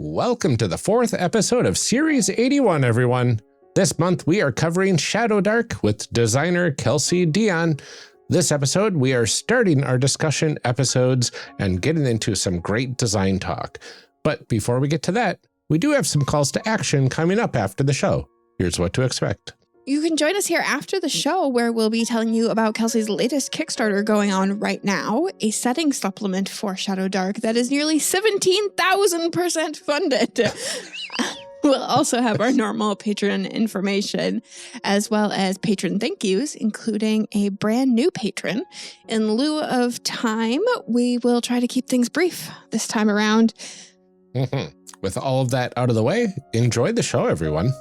Welcome to the 4th episode of Series 81, everyone. This month we are covering Shadowdark with designer Kelsey Dionne. This episode we are starting our discussion episodes and getting into some great design talk. But before we get to that, we do have some calls to action coming up after the show. Here's what to expect. You can join us here after the show where we'll be telling you about Kelsey's latest Kickstarter going on right now, a setting supplement for Shadowdark that is nearly 17,000% funded. We'll also have our normal patron information as well as patron thank yous, including a brand new patron. In lieu of time, we will try to keep things brief this time around. With all of that out of the way, enjoy the show, everyone.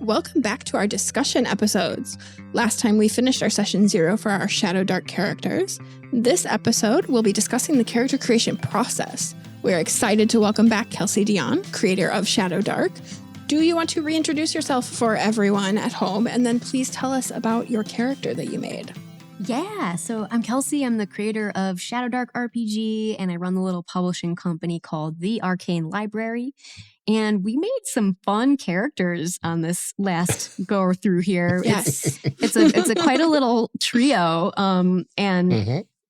Welcome back to our discussion episodes. Last time we finished our session 0 for our Shadowdark characters. This episode, we'll be discussing the character creation process. We're excited to welcome back Kelsey Dionne, creator of Shadowdark. Do you want to reintroduce yourself for everyone at home? And then please tell us about your character that you made. Yeah, so I'm Kelsey. I'm the creator of Shadowdark RPG, and I run the little publishing company called The Arcane Library. And we made some fun characters on this last go through here. Yes. It's a quite a little trio.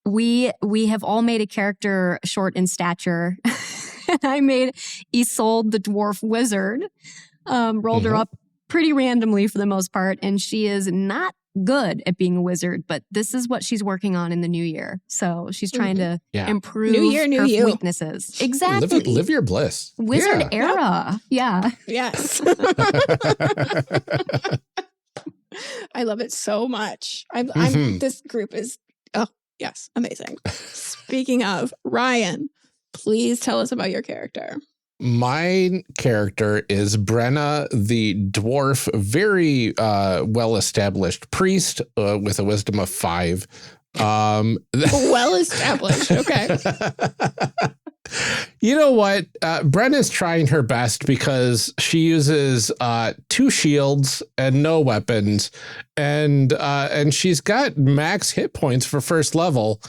We have all made a character short in stature. I made Isolde the dwarf wizard. Rolled her up pretty randomly for the most part, and she is not good at being a wizard, but this is what she's working on in the new year. So she's trying to improve new year, new her you. Weaknesses. Exactly. Live your bliss. Wizard era. Yeah. Yes. I love it so much. This group is, amazing. Speaking of, Ryan, please tell us about your character. My character is Brenna, the dwarf, very well-established priest with a wisdom of 5. Well-established, okay. You know what? Brenna's trying her best because she uses 2 shields and no weapons, and she's got max hit points for first level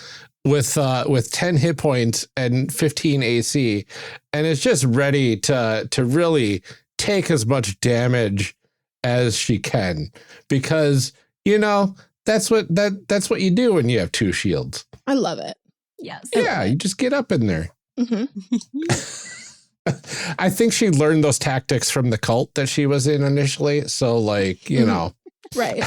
with 10 hit points and 15 AC, and is just ready to really take as much damage as she can, because that's what you do when you have 2 shields. I love it. Yes. Yeah, you just get up in there. I think she learned those tactics from the cult that she was in initially, so right.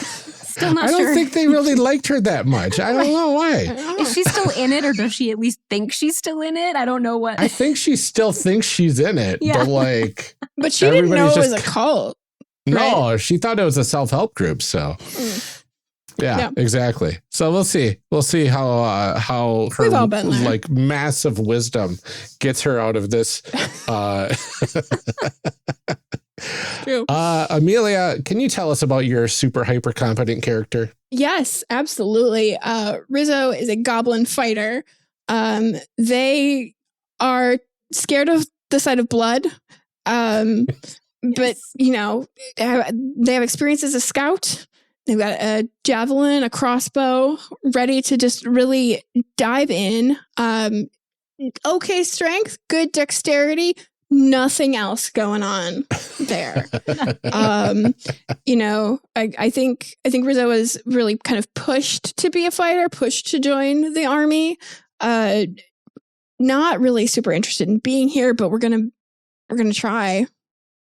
Still not sure. I don't think they really liked her that much. I don't know why. Is she still in it, or does she at least think she's still in it? I don't know what. I think she still thinks she's in it, but but she didn't know it was a cult. No, right? She thought it was a self-help group. So, yeah, exactly. So we'll see. We'll see how her massive wisdom gets her out of this. True. Amelia, can you tell us about your super hyper competent character? Yes, absolutely. Rizzo is a goblin fighter. They are scared of the sight of blood. But they have experience as a scout. They've got a javelin, a crossbow, ready to just really dive in. Okay strength, good dexterity. Nothing else going on there. I think Rizzo was really kind of pushed to be a fighter, pushed to join the army. Not really super interested in being here, but we're gonna try.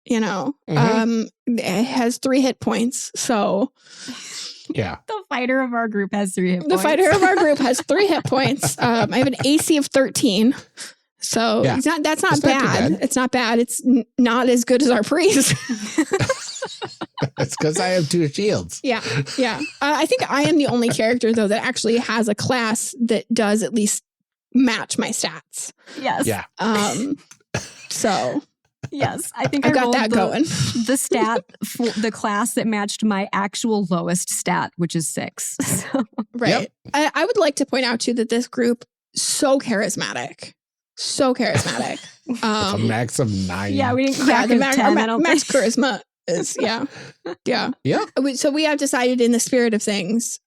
It has 3 hit points, so yeah. The fighter of our group has 3 hit points. The fighter of our group has 3 hit points. I have an AC of 13. So that's not bad. It's not bad. It's not as good as our priest. It's because I have 2 shields. Yeah. I think I am the only character, though, that actually has a class that does at least match my stats. Yes. Yeah. So Yes, I think I I got rolled that going. the stat for the class that matched my actual lowest stat, which is 6. So. Right. Yep. I would like to point out too that this group so charismatic. A max of 9. Yeah, we didn't crack the 10. Max charisma is yeah. So we have decided, in the spirit of things,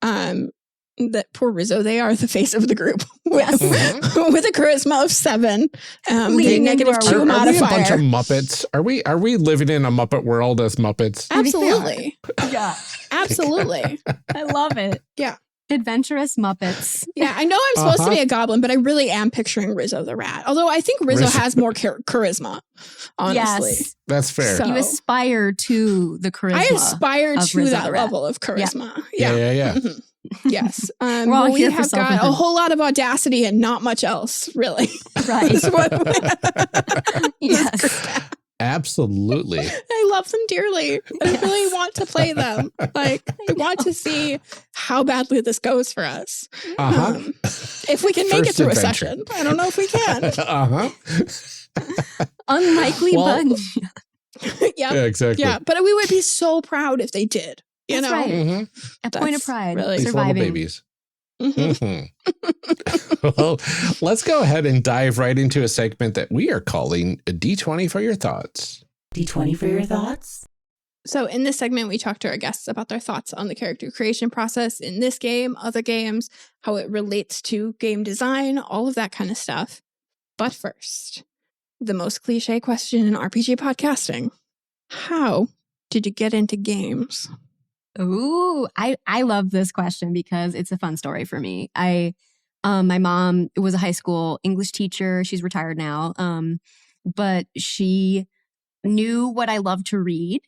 that poor Rizzo, they are the face of the group with a charisma of 7, the negative 2 modifier. Are we a bunch of Muppets? Are we living in a Muppet world as Muppets? Absolutely. Yeah. Absolutely. I love it. Yeah. Adventurous Muppets. Yeah, I know I'm supposed to be a goblin, but I really am picturing Rizzo the rat. Although I think Rizzo has more charisma, honestly. Yes. That's fair. So, you aspire to the charisma. I aspire to Rizzo that level of charisma. Yeah. Mm-hmm. Yes. We have got a whole lot of audacity and not much else, really. Right. Yes. Absolutely. I love them dearly. I really want to play them. Like, I want to see how badly this goes for us. If we can make it through a session. I don't know if we can. Unlikely bunch. Yeah, exactly. Yeah, but we would be so proud if they did. You That's know? Right. A point of pride. Really surviving. Babies. Well, let's go ahead and dive right into a segment that we are calling a D20 for your thoughts. D20 for your thoughts? So in this segment, we talk to our guests about their thoughts on the character creation process in this game, other games, how it relates to game design, all of that kind of stuff. But first, the most cliche question in RPG podcasting. How did you get into games? Ooh, I love this question because it's a fun story for me. My mom was a high school English teacher. She's retired now. But she knew what I loved to read.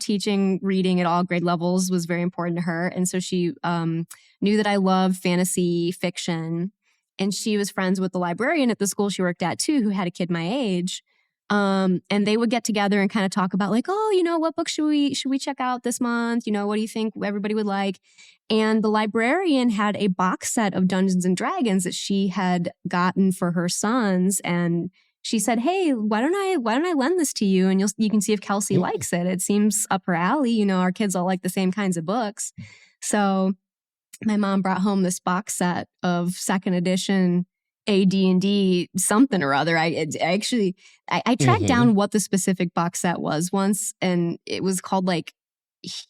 Teaching reading at all grade levels was very important to her. And so she knew that I loved fantasy fiction. And she was friends with the librarian at the school she worked at too, who had a kid my age. And they would get together and kind of talk about like, what book should we check out this month? What do you think everybody would like? And the librarian had a box set of Dungeons and Dragons that she had gotten for her sons. And she said, hey, why don't I lend this to you? And you can see if Kelsey likes it. It seems up her alley. Our kids all like the same kinds of books. So my mom brought home this box set of 2nd edition AD&D something or other. I tracked down what the specific box set was once, and it was called like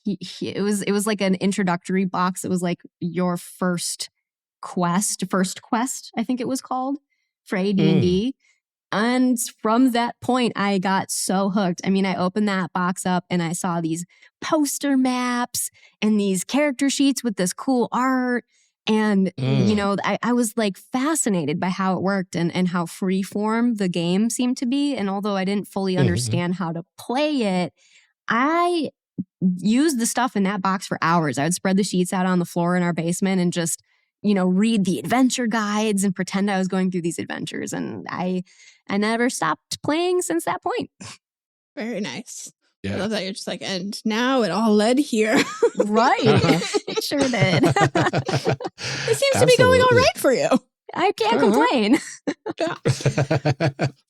it was like an introductory box. It was like your first quest, I think it was called, for AD&D. And from that point, I got so hooked. I mean, I opened that box up and I saw these poster maps and these character sheets with this cool art. And, I was like fascinated by how it worked and how freeform the game seemed to be. And although I didn't fully understand how to play it, I used the stuff in that box for hours. I would spread the sheets out on the floor in our basement and just, read the adventure guides and pretend I was going through these adventures. And I never stopped playing since that point. Very nice. Yeah. I love that you're just like, and now it all led here. Right. It sure did. It seems to be going all right for you. I can't complain.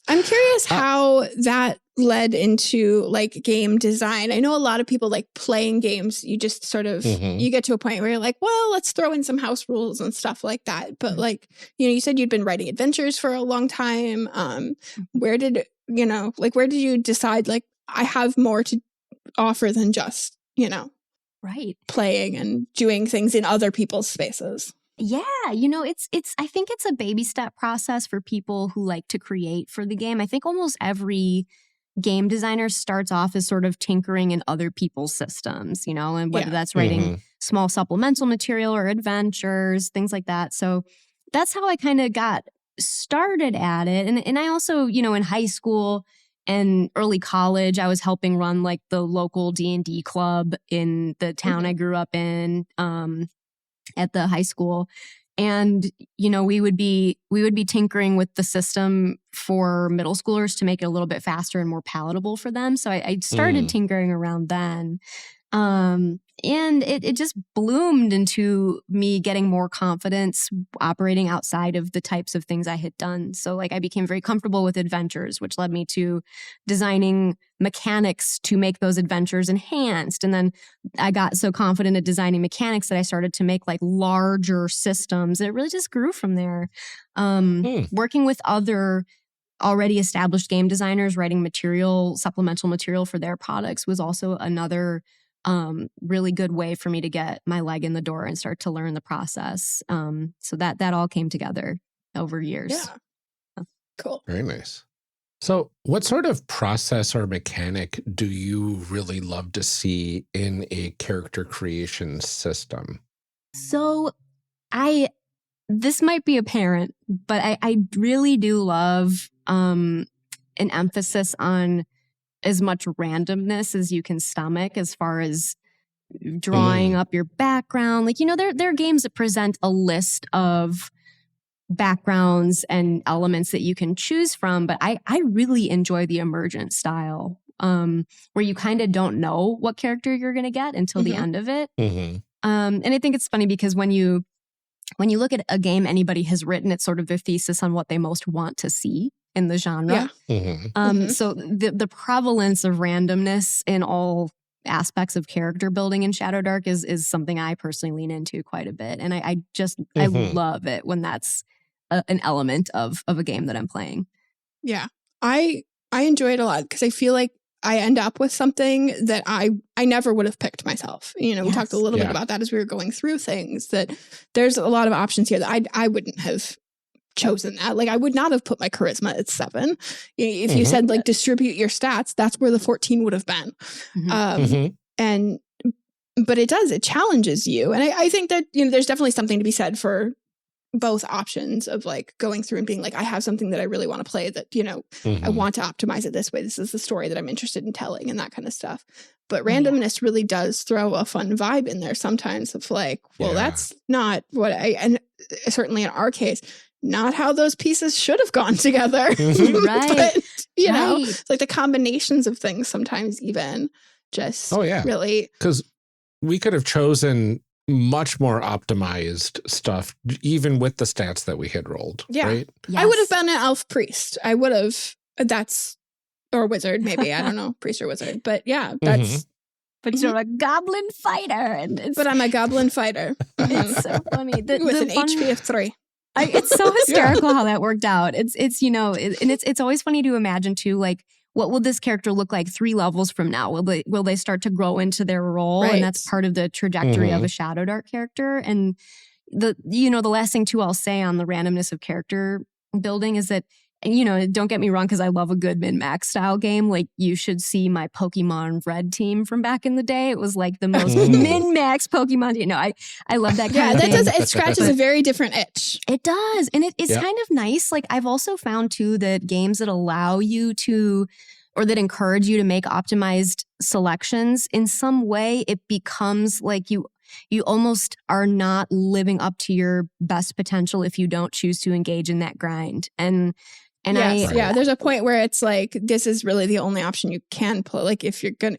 I'm curious how that led into like game design. I know a lot of people like playing games. You just sort of, you get to a point where you're like, well, let's throw in some house rules and stuff like that. But like, you said you'd been writing adventures for a long time. Where did you decide like, I have more to offer than just, right, playing and doing things in other people's spaces? Yeah, I think it's a baby step process for people who like to create for the game. I think almost every game designer starts off as sort of tinkering in other people's systems, and whether that's writing small supplemental material or adventures, things like that. So that's how I kind of got started at it. And I also, in high school and early college, I was helping run like the local D&D club in the town I grew up in. At the high school. And, we would be tinkering with the system for middle schoolers to make it a little bit faster and more palatable for them. So I started tinkering around then. And it just bloomed into me getting more confidence operating outside of the types of things I had done. So like I became very comfortable with adventures, which led me to designing mechanics to make those adventures enhanced. And then I got so confident at designing mechanics that I started to make like larger systems. And it really just grew from there. Working with other already established game designers, writing supplemental material for their products was also another really good way for me to get my leg in the door and start to learn the process. So that all came together over years. Yeah. Cool. Very nice. So what sort of process or mechanic do you really love to see in a character creation system? So this might be apparent, but I really do love an emphasis on as much randomness as you can stomach as far as drawing up your background. Like, there are games that present a list of backgrounds and elements that you can choose from, but I really enjoy the emergent style, where you kind of don't know what character you're going to get until the end of it. And I think it's funny because when you look at a game anybody has written, it's sort of their thesis on what they most want to see in the genre. So the prevalence of randomness in all aspects of character building in Shadowdark is something I personally lean into quite a bit. And I love it when that's an element of a game that I'm playing. Yeah. I enjoy it a lot because I feel like I end up with something that I never would have picked myself. We talked a little bit about that as we were going through things, that there's a lot of options here that I wouldn't have chosen that. Like I would not have put my charisma at 7. If you said like distribute your stats, that's where the 14 would have been. But it challenges you. And I think that, there's definitely something to be said for both options of like going through and being like, I have something that I really want to play that, I want to optimize it this way. This is the story that I'm interested in telling and that kind of stuff. But randomness really does throw a fun vibe in there sometimes of like, well, that's not what and certainly in our case, not how those pieces should have gone together. Right. But, it's like the combinations of things sometimes even just really. Because we could have chosen much more optimized stuff, even with the stats that we had rolled. Yeah. Right? Yes. I would have been an elf priest. I would have, or wizard, maybe. I don't know, priest or wizard. But yeah, that's. But you're a goblin fighter. But I'm a goblin fighter. It's so funny. With an HP of 3. It's so hysterical how that worked out. And it's always funny to imagine too, like, what will this character look like 3 levels from now? Will they start to grow into their role? Right. And that's part of the trajectory of a Shadowdark character. And the last thing too I'll say on the randomness of character building is that, don't get me wrong, because I love a good min-max style game. Like, you should see my Pokemon Red team from back in the day. It was like the most min-max Pokemon. I love that kind of game. It scratches a very different itch. It does. And it's kind of nice. Like, I've also found too that games that allow you to, or that encourage you to make optimized selections, in some way it becomes like you almost are not living up to your best potential if you don't choose to engage in that grind. And there's a point where it's like, this is really the only option you can play. Like if you're gonna,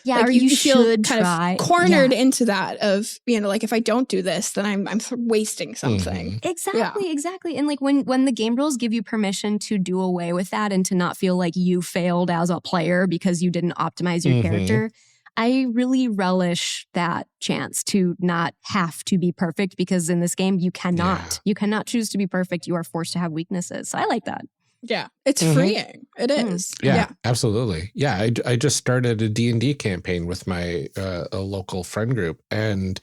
like or you feel should kind try. of cornered into that of, like if I don't do this, then I'm wasting something. Exactly. And like when the game rules give you permission to do away with that and to not feel like you failed as a player because you didn't optimize your character, I really relish that chance to not have to be perfect, because in this game you cannot choose to be perfect. You are forced to have weaknesses. So I like that. Yeah, it's freeing. It is. Yeah, absolutely. Yeah, I just started a D&D campaign with my a local friend group, and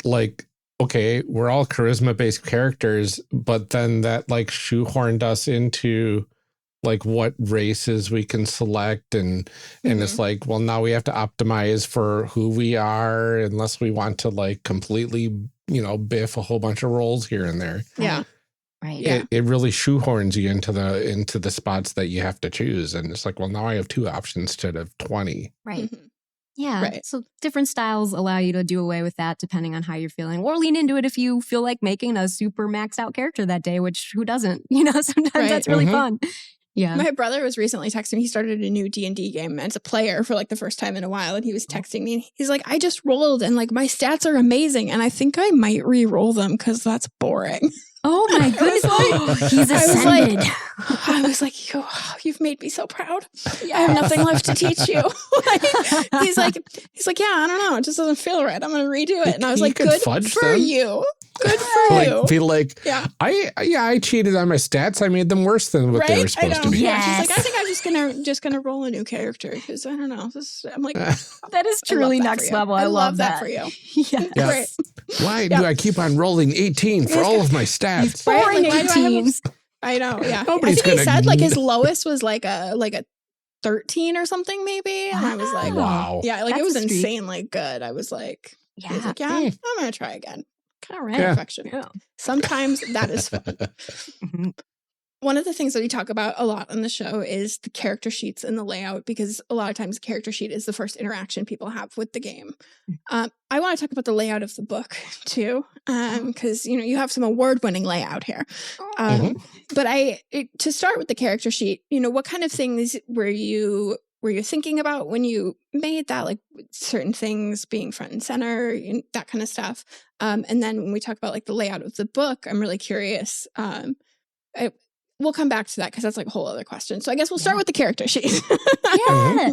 like, okay, we're all charisma-based characters, but then that like shoehorned us into like what races we can select, and it's like, well, now we have to optimize for who we are unless we want to like completely, biff a whole bunch of rolls here and there. Yeah. Right. Yeah. It really shoehorns you into the spots that you have to choose. And it's like, well, now I have 2 options instead of 20. Right. Yeah. Right. So different styles allow you to do away with that depending on how you're feeling, or lean into it if you feel like making a super maxed out character that day, which who doesn't? Sometimes that's really fun. Yeah. My brother was recently texting me. He started a new D&D game as a player for like the first time in a while. And he was texting me. He's like, I just rolled and like my stats are amazing. And I think I might re-roll them because that's boring. Oh my goodness. He's ascended. I was like, you've made me so proud. I have nothing left to teach you. He's like, yeah, I don't know. It just doesn't feel right. I'm going to redo it. And I was like, good for you. Good for you. Be like, I cheated on my stats. I made them worse than what they were supposed to be. Yeah, she's like, I think I'm just gonna roll a new character because I don't know. I'm like, that is truly next level. I love that for you. Yes. Great. Why do I keep on rolling 18 for all of my stats? Boring 18s. I know. Yeah. Nobody's I think he gonna said like his lowest was like a 13 or something maybe. And I was like, wow. Yeah, like That's it was a streak. insanely good. I was like, Yeah. he was like, I'm gonna try again. All right. Perfection. Yeah. Sometimes that is fun. Mhm. One of the things that we talk about a lot on the show is the character sheets and the layout, because a lot of times the character sheet is the first interaction people have with the game. I want to talk about the layout of the book too, because you have some award-winning layout here. But to start with the character sheet, what kind of things were you thinking about when you made that, like certain things being front and center, that kind of stuff? And then when we talk about like the layout of the book, I'm really curious. We'll come back to that because that's like a whole other question. So I guess we'll start with the character sheet.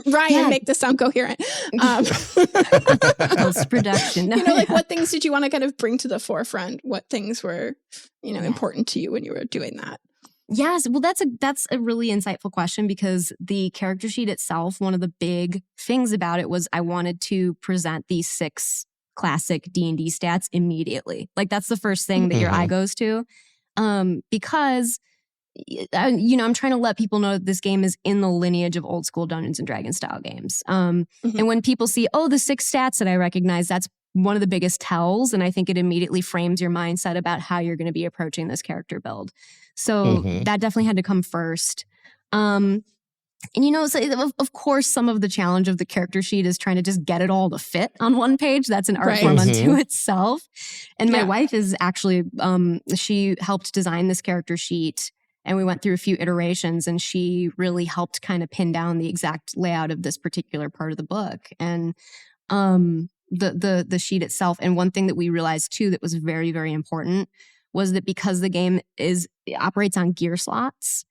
Ryan, make this sound coherent. Post-production. Like what things did you want to kind of bring to the forefront? What things were, important to you when you were doing that? Yes, well, that's a really insightful question, because the character sheet itself, one of the big things about it was I wanted to present these 6 classic D&D stats immediately. Like that's the first thing that your eye goes to, because I'm trying to let people know that this game is in the lineage of old school Dungeons and Dragons style games. And when people see, the 6 stats that I recognize, that's one of the biggest tells. And I think it immediately frames your mindset about how you're going to be approaching this character build. So that definitely had to come first. So of course, some of the challenge of the character sheet is trying to just get it all to fit on one page. That's an art form unto itself. And my wife is actually, she helped design this character sheet. And we went through a few iterations, and she really helped kind of pin down the exact layout of this particular part of the book. And the sheet itself. And one thing that we realized too that was very, very important was that because the game operates on gear slots,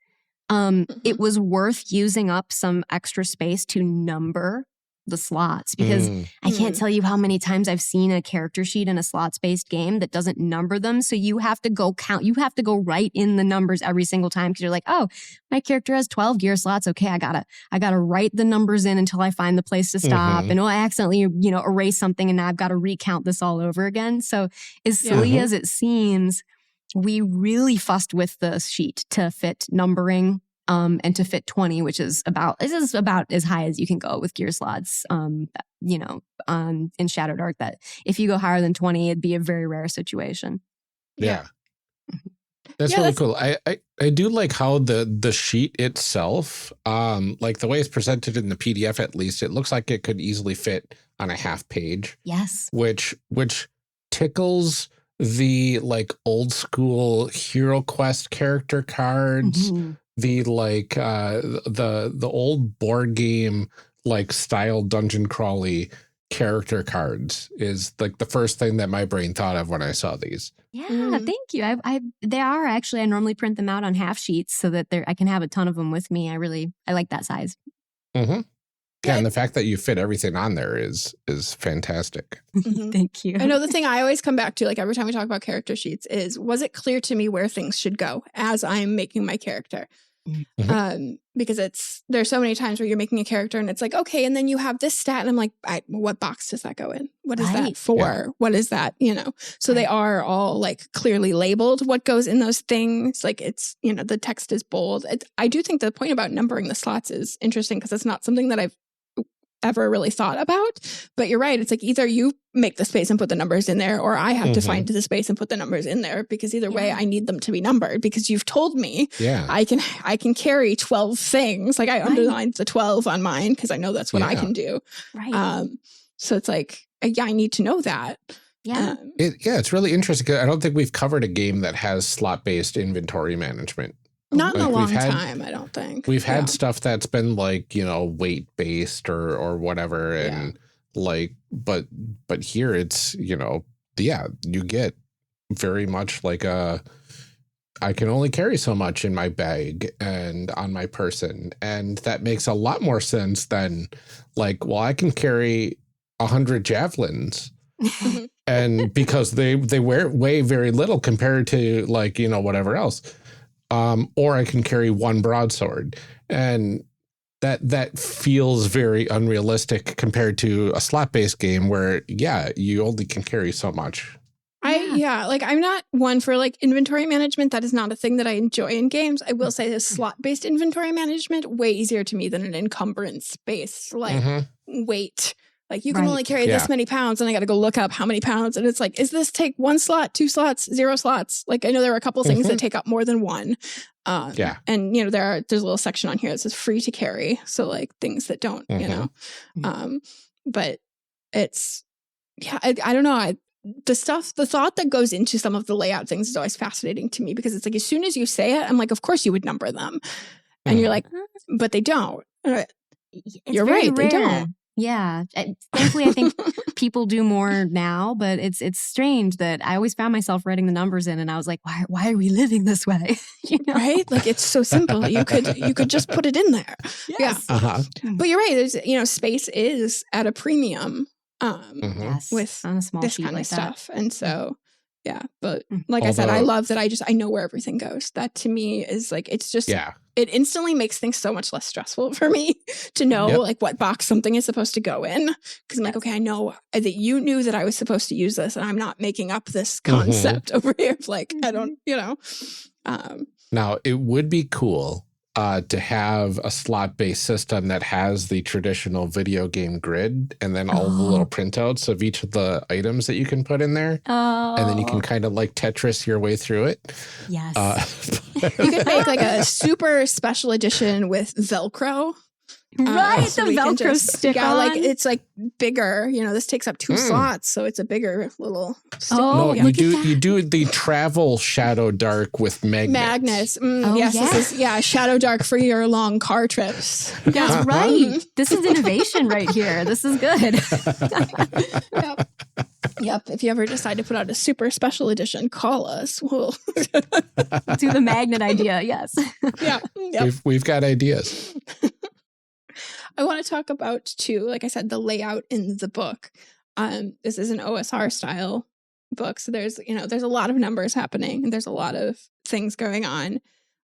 it was worth using up some extra space to number the slots, because I can't tell you how many times I've seen a character sheet in a slots-based game that doesn't number them. So you have to go count. You have to go write in the numbers every single time, because you're like, oh, my character has 12 gear slots. Okay, I gotta write the numbers in until I find the place to stop. And I accidentally, erase something, and now I've got to recount this all over again. So as silly as it seems, we really fussed with the sheet to fit numbering. And to fit 20, which is about as high as you can go with gear slots, in Shadowdark, that if you go higher than 20, it'd be a very rare situation. Yeah. That's really cool. I do like how the sheet itself, like the way it's presented in the PDF, at least, it looks like it could easily fit on a half page. Yes. Which tickles the like old school Hero Quest character cards. The the old board game like style dungeon crawly character cards is like the first thing that my brain thought of when I saw these. Yeah, thank you. I normally print them out on half sheets so that I can have a ton of them with me. I like that size. Yeah, and the fact that you fit everything on there is fantastic. Thank you. I know the thing I always come back to, like every time we talk about character sheets, is was it clear to me where things should go as I'm making my character? Because there's so many times where you're making a character and it's like, okay, and then you have this stat, and I'm like, what box does that go in? What is that for? Yeah. What is that? So they are all like clearly labeled what goes in those things. Like it's, the text is bold. I do think the point about numbering the slots is interesting, because it's not something that I've ever really thought about. But you're right. It's like either you make the space and put the numbers in there, or I have to find the space and put the numbers in there, because either way I need them to be numbered, because you've told me I can carry 12 things. Like I underlined the 12 on mine because I know that's what I can do. Right. So it's like, I need to know that. Yeah. It's really interesting. I don't think we've covered a game that has slot-based inventory management. Not in a Like, long time, I don't think. We've had stuff that's been like, weight based or whatever. And like, but here it's, you get very much like I can only carry so much in my bag and on my person. And that makes a lot more sense than like, well, I can carry 100 javelins. And because they weigh very little compared to like, whatever else. Or I can carry one broadsword. And that feels very unrealistic compared to a slot-based game where, you only can carry so much. I'm not one for like inventory management. That is not a thing that I enjoy in games. I will say this slot-based inventory management way easier to me than an encumbrance-based weight. Like you can only carry this many pounds, and I got to go look up how many pounds. And it's like, is this take 1 slot, 2 slots, 0 slots? Like I know there are a couple things that take up more than one. And there's a little section on here that says free to carry. So like things that don't, but it's I don't know. The thought that goes into some of the layout things is always fascinating to me, because it's like, as soon as you say it, I'm like, of course you would number them. And you're like, but they don't. You're right. They don't. Yeah. Thankfully, I think people do more now, but it's strange that I always found myself writing the numbers in, and I was like, why are we living this way? Right? Like it's so simple. You could just put it in there. Yes. Yeah. But you're right. There's, space is at a premium. With on a small this sheet kind like of stuff. And so, but like Although, I said, I love that I know where everything goes. That to me is like, it's just, it instantly makes things so much less stressful for me to know like what box something is supposed to go in. Cause I'm like, okay, I know that you knew that I was supposed to use this, and I'm not making up this concept over here. Like, I don't, Now it would be cool to have a slot-based system that has the traditional video game grid and then all the little printouts of each of the items that you can put in there. And then you can kind of like Tetris your way through it. Yes. You could make like a super special edition with Velcro. Right, so the Velcro stick on. Like it's like bigger. This takes up 2 slots, so it's a bigger little stick. No, you do the travel Shadowdark with magnets. Yes, this is Shadowdark for your long car trips. That's right. This is innovation right here. This is good. Yep. If you ever decide to put out a super special edition, call us. We'll do the magnet idea. Yes. Yeah. Yep. We've got ideas. I want to talk about too, like I said, the layout in the book. This is an OSR style book, so there's a lot of numbers happening, and there's a lot of things going on.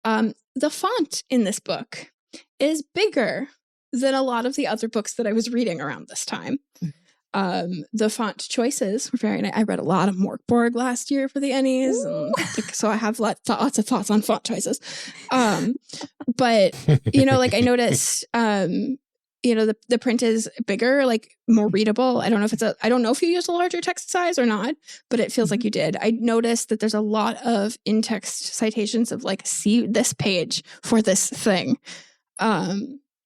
The font in this book is bigger than a lot of the other books that I was reading around this time. The font choices were very nice. I read a lot of Morkborg last year for the Ennies, and so I have lots of thoughts on font choices. But like I noticed, the print is bigger, like more readable. I don't know if you used a larger text size or not, but it feels like you did. I noticed that there's a lot of in-text citations of like, see this page for this thing,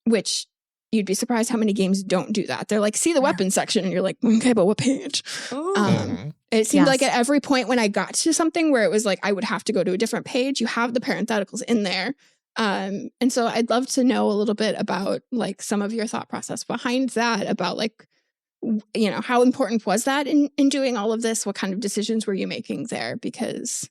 which you'd be surprised how many games don't do that. They're like, see the weapons section, and you're like, okay, but what page? It seemed like at every point when I got to something where it was like I would have to go to a different page, you have the parentheticals in there. And so I'd love to know a little bit about like some of your thought process behind that, about like, how important was that in doing all of this? What kind of decisions were you making there? Because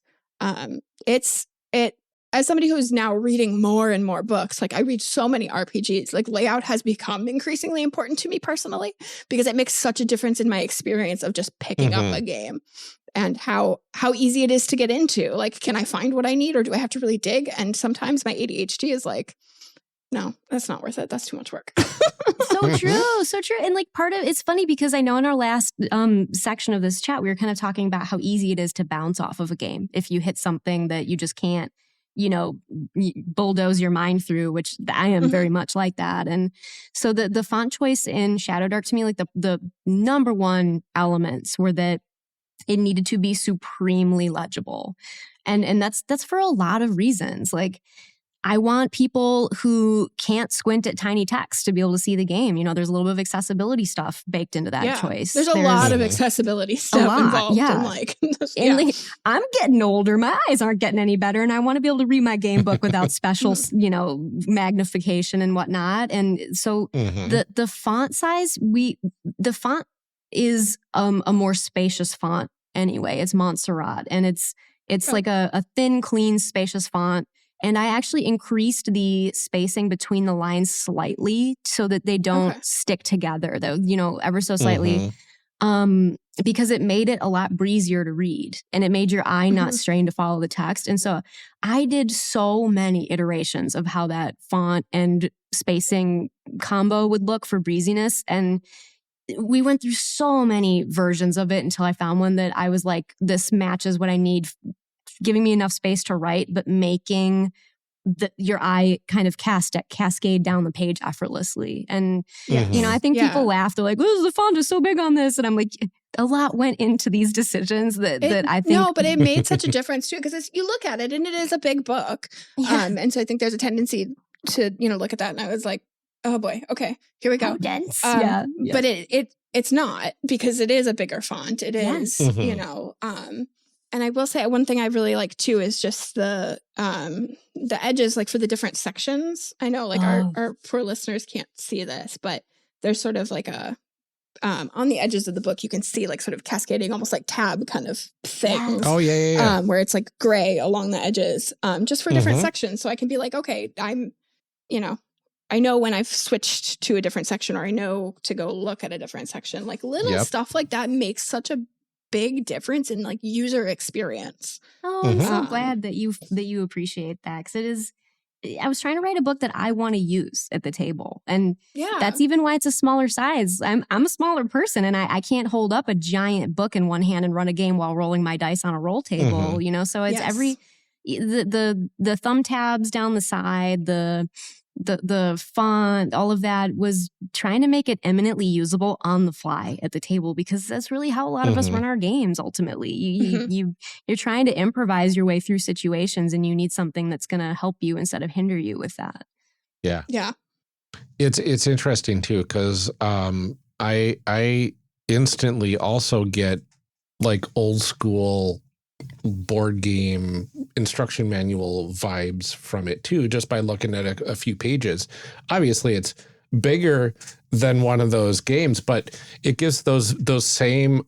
as somebody who's now reading more and more books, like I read so many RPGs, like layout has become increasingly important to me personally, because it makes such a difference in my experience of just picking up a game, and how easy it is to get into. Like, can I find what I need, or do I have to really dig? And sometimes my ADHD is like, no, that's not worth it. That's too much work. So true. And like it's funny because I know in our last section of this chat, we were kind of talking about how easy it is to bounce off of a game if you hit something that you just can't, bulldoze your mind through, which I am very much like that. And so the font choice in Shadowdark, to me, like the number one elements were that it needed to be supremely legible. And that's for a lot of reasons. Like, I want people who can't squint at tiny text to be able to see the game. There's a little bit of accessibility stuff baked into that choice. There's a lot of accessibility stuff involved. Yeah. And like, I'm getting older. My eyes aren't getting any better. And I want to be able to read my game book without special, magnification and whatnot. And so the font size, the font is a more spacious font anyway. It's Montserrat. And it's like a thin, clean, spacious font. And I actually increased the spacing between the lines slightly so that they don't stick together, though, ever so slightly, because it made it a lot breezier to read and it made your eye not strain to follow the text. And so I did so many iterations of how that font and spacing combo would look for breeziness. And we went through so many versions of it until I found one that I was like, this matches what I need, giving me enough space to write, but making your eye kind of cascade down the page effortlessly. And, I think people laugh. They're like, oh, the font is so big on this. And I'm like, a lot went into these decisions that I think. No, but it made such a difference too, because you look at it and it is a big book. And so I think there's a tendency to, look at that. And I was like, oh boy, okay, here we go. How dense. But it's not, because it is a bigger font. It is, and I will say one thing I really like too is just the edges, like for the different sections. I know like our poor listeners can't see this, but there's sort of like a on the edges of the book, you can see like sort of cascading, almost like tab kind of things. Oh yeah. Where it's like gray along the edges, just for different sections. So I can be like, okay, I know when I've switched to a different section, or I know to go look at a different section. Like little stuff like that makes such a big difference in like user experience. Oh, I'm so glad that you appreciate that, because it is. I was trying to write a book that I want to use at the table, and that's even why it's a smaller size. I'm a smaller person, and I can't hold up a giant book in one hand and run a game while rolling my dice on a roll table. So it's every the thumb tabs down the side, the font, all of that was trying to make it eminently usable on the fly at the table, because that's really how a lot of us run our games. Ultimately, you're trying to improvise your way through situations, and you need something that's going to help you instead of hinder you with that. Yeah. It's interesting too, because I instantly also get like old school board game instruction manual vibes from it too, just by looking at a few pages. Obviously it's bigger than one of those games, but it gives those same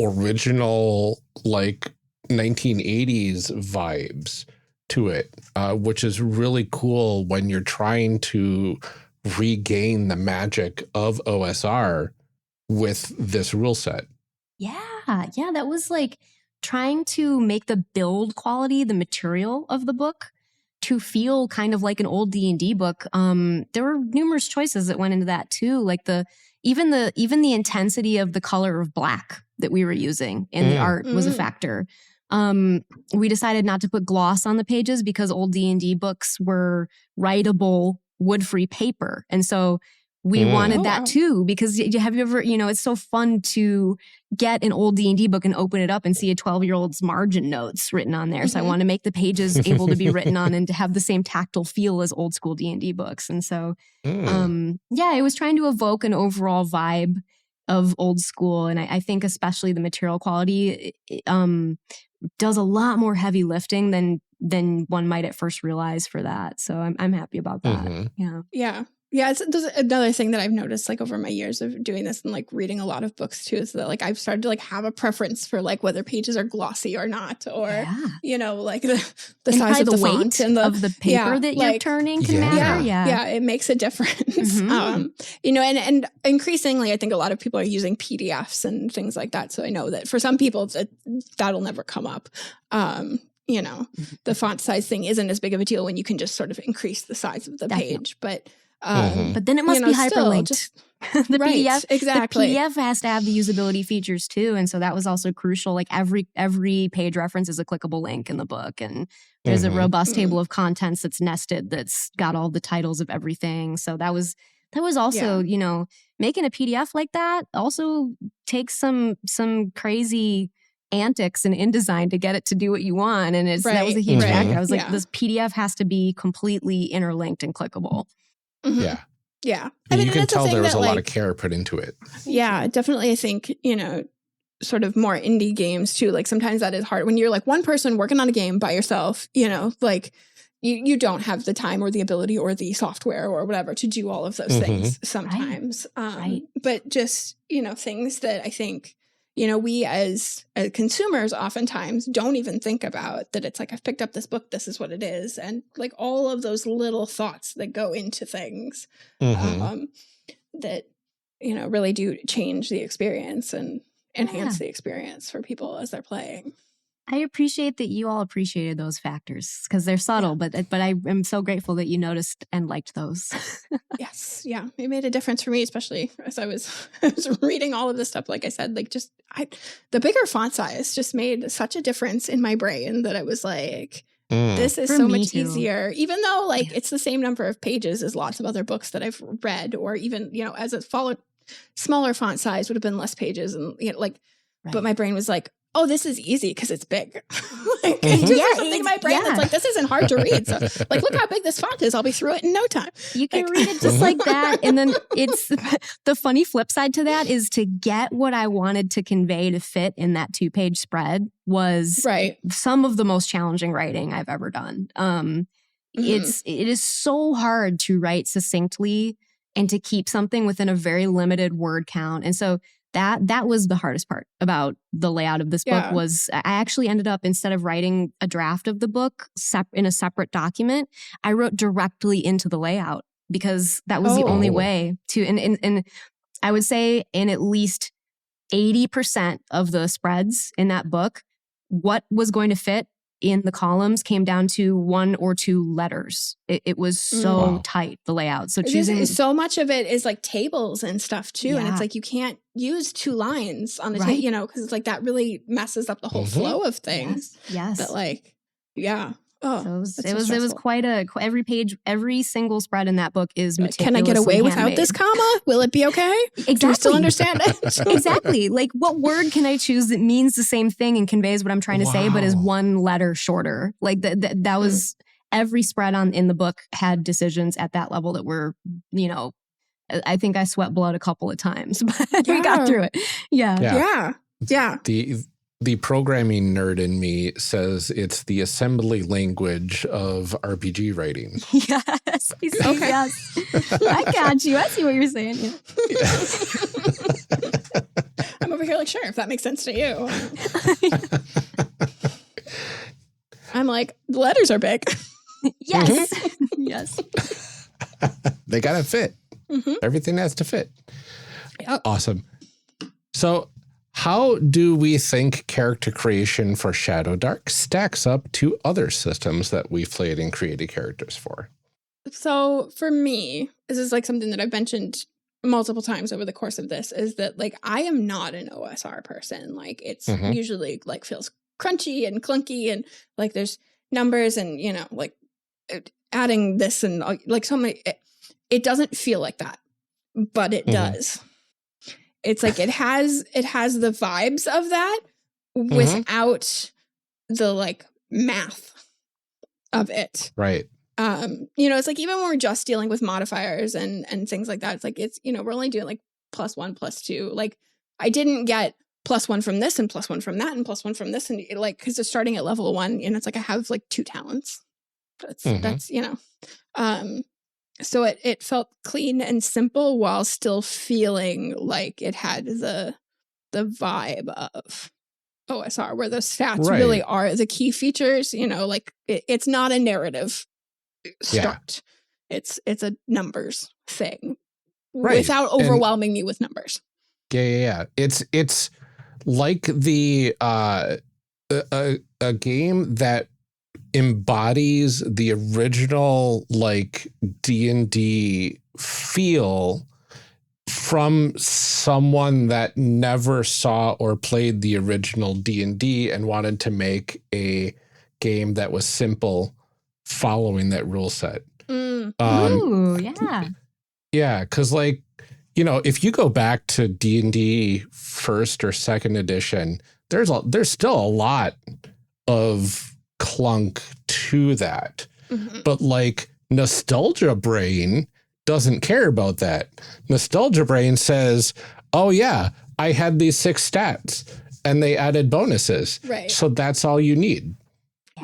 original like 1980s vibes to it, which is really cool when you're trying to regain the magic of OSR with this rule set. Yeah, that was like trying to make the build quality, the material of the book, to feel kind of like an old D&D book. There were numerous choices that went into that too, like even the intensity of the color of black that we were using in the art was a factor. We decided not to put gloss on the pages because old D&D books were writable wood-free paper, and so we wanted that too, because have you ever, it's so fun to get an old D&D book and open it up and see a 12-year-old's margin notes written on there. So I want to make the pages able to be written on and to have the same tactile feel as old school D&D books. And so, it was trying to evoke an overall vibe of old school. And I think especially the material quality does a lot more heavy lifting than one might at first realize for that. So I'm happy about that. Yeah, there's another thing that I've noticed like over my years of doing this and like reading a lot of books too, is that like I've started to like have a preference for like whether pages are glossy or not, or like the size of the weight font and of the paper that you're turning can matter. Yeah, it makes a difference. And increasingly I think a lot of people are using PDFs and things like that. So I know that for some people that'll never come up. The font size thing isn't as big of a deal when you can just sort of increase the size of the page, but then it must be hyperlinked. The PDF, exactly. The PDF has to have the usability features too, and so that was also crucial. Like every page reference is a clickable link in the book, and there's a robust table of contents that's nested, that's got all the titles of everything. So that was also making a PDF like that also takes some crazy antics in InDesign to get it to do what you want. And that was a huge factor. I was like, this PDF has to be completely interlinked and clickable. Mm-hmm. Yeah. Yeah. I mean, you can tell there was a lot of care put into it. Yeah, definitely. I think, sort of more indie games too. Like sometimes that is hard when you're like one person working on a game by yourself, like you don't have the time or the ability or the software or whatever to do all of those things sometimes. Right. But just, things that I think, we as consumers oftentimes don't even think about, that it's like, I've picked up this book, this is what it is. And like all of those little thoughts that go into things that, really do change the experience and enhance the experience for people as they're playing. I appreciate that you all appreciated those factors because they're subtle, but I am so grateful that you noticed and liked those. Yes. Yeah. It made a difference for me, especially as I was reading all of this stuff. Like I said, like the bigger font size just made such a difference in my brain that I was like, this is so much easier, even though like it's the same number of pages as lots of other books that I've read, or even, as it followed, smaller font size would have been less pages. And but my brain was like, oh, this is easy because it's big. There's something in my brain that's like, this isn't hard to read. So like, look how big this font is. I'll be through it in no time. You can read it just like that. And then it's the funny flip side to that is to get what I wanted to convey to fit in that 2-page spread was some of the most challenging writing I've ever done. It is so hard to write succinctly and to keep something within a very limited word count. And so that was the hardest part about the layout of this book was I actually ended up, instead of writing a draft of the book in a separate document, I wrote directly into the layout because that was the only way to, and I would say in at least 80% of the spreads in that book, what was going to fit in the columns came down to 1 or 2 letters. It was so tight, the layout. So choosing so much of it is like tables and stuff too. And it's like, you can't use 2 lines on the table, because it's like that really messes up the whole flow of things. Yes. But like, yeah. Oh, so it was quite every page, every single spread in that book is meticulously Can I get away without handmade. this comma? Will it be okay? Exactly. Do you still understand it? Exactly. Like, what word can I choose that means the same thing and conveys what I'm trying to say, but is 1 letter shorter? Like that was every spread in the book had decisions at that level that were, I think I sweat blood a couple of times, but we got through it. Yeah. The programming nerd in me says it's the assembly language of RPG writing. Yes. Yes. I got you. I see what you're saying. Yeah. I'm over here like, sure, if that makes sense to you. I'm like, the letters are big. Yes. Yes. They got to fit. Everything has to fit. Yep. Awesome. So how do we think character creation for Shadowdark stacks up to other systems that we've played and created characters for? So for me, this is like something that I've mentioned multiple times over the course of this, is that like I am not an OSR person. Like it's usually like feels crunchy and clunky and like there's numbers and, like adding this and like so many, it doesn't feel like that, but it does. It's like it has the vibes of that without the like math of it. Right. It's like even when we're just dealing with modifiers and things like that, it's like we're only doing like +1, +2. Like I didn't get +1 from this and +1 from that and +1 from this, and like because it's starting at level 1, and it's like I have like 2 talents. That's so it felt clean and simple while still feeling like it had the vibe of OSR, where the stats really are the key features. Like it's not a narrative start. It's a numbers thing without overwhelming me with numbers. Yeah. It's like the a game that embodies the original like D&D feel from someone that never saw or played the original D&D and wanted to make a game that was simple following that rule set. Ooh, yeah. Yeah, because like, if you go back to D&D 1st or 2nd edition, there's still a lot of clunk to that. But like Nostalgia Brain doesn't care about that. Nostalgia Brain says, oh yeah, I had these 6 stats and they added bonuses. Right. So that's all you need.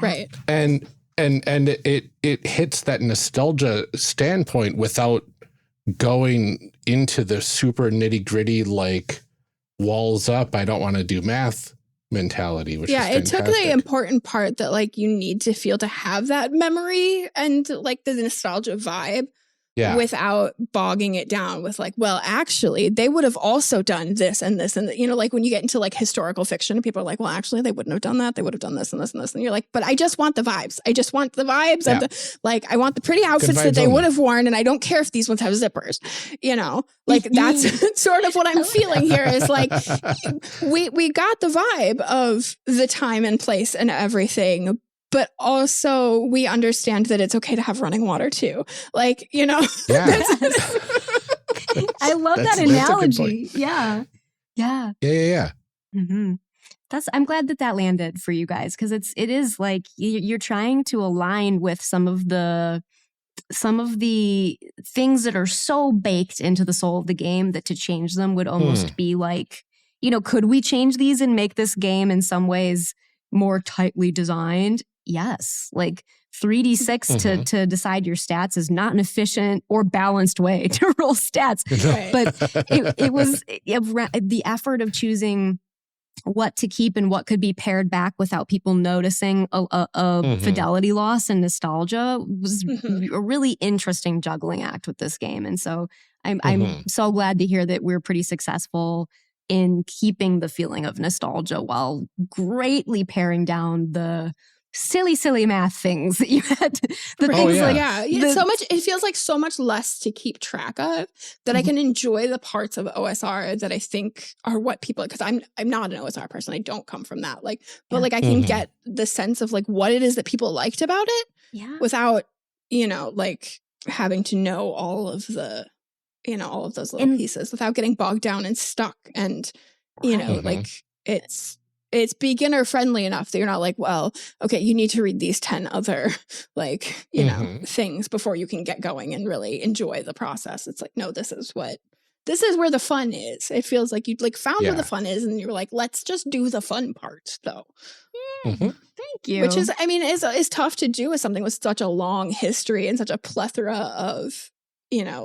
Right. And it hits that nostalgia standpoint without going into the super nitty gritty, like walls up, I don't want to do math mentality, which is it took fantastic. the important part that like you need to feel to have that memory and like the nostalgia vibe without bogging it down with like, well, actually they would have also done this and this and you know, like when you get into like historical fiction and people are like, well, actually they wouldn't have done that, they would have done this and this and this, and you're like, but I just want the vibes, and like I want the pretty outfits that they would have worn, and I don't care if these ones have zippers, you know, like that's sort of what I'm feeling here is like we got the vibe of the time and place and everything, but also we understand that it's okay to have running water too. Like, you know. Yeah. I love that analogy. Yeah. Mm-hmm. I'm glad that landed for you guys, because it is like you're trying to align with some of the things that are so baked into the soul of the game that to change them would almost be like, you know, could we change these and make this game in some ways more tightly designed? Yes. Like 3d6 to decide your stats is not an efficient or balanced way to roll stats. But it was the effort of choosing what to keep and what could be pared back without people noticing a fidelity loss and nostalgia was a really interesting juggling act with this game. And so I'm so glad to hear that we're pretty successful in keeping the feeling of nostalgia while greatly paring down the silly math things that you had. So much. It feels like so much less to keep track of that I can enjoy the parts of OSR that I think are what people. Because I'm not an OSR person. I don't come from that. Like, but like I can get the sense of like what it is that people liked about it. Yeah. Without like having to know all of the all of those little pieces without getting bogged down and stuck and like it's beginner friendly enough that you're not like, well, okay, you need to read these 10 other like, things before you can get going and really enjoy the process. It's like, no, this is where the fun is. It feels like you like found where the fun is and you're like, let's just do the fun part though. Thank you. Which is, I mean, is tough to do with something with such a long history and such a plethora of,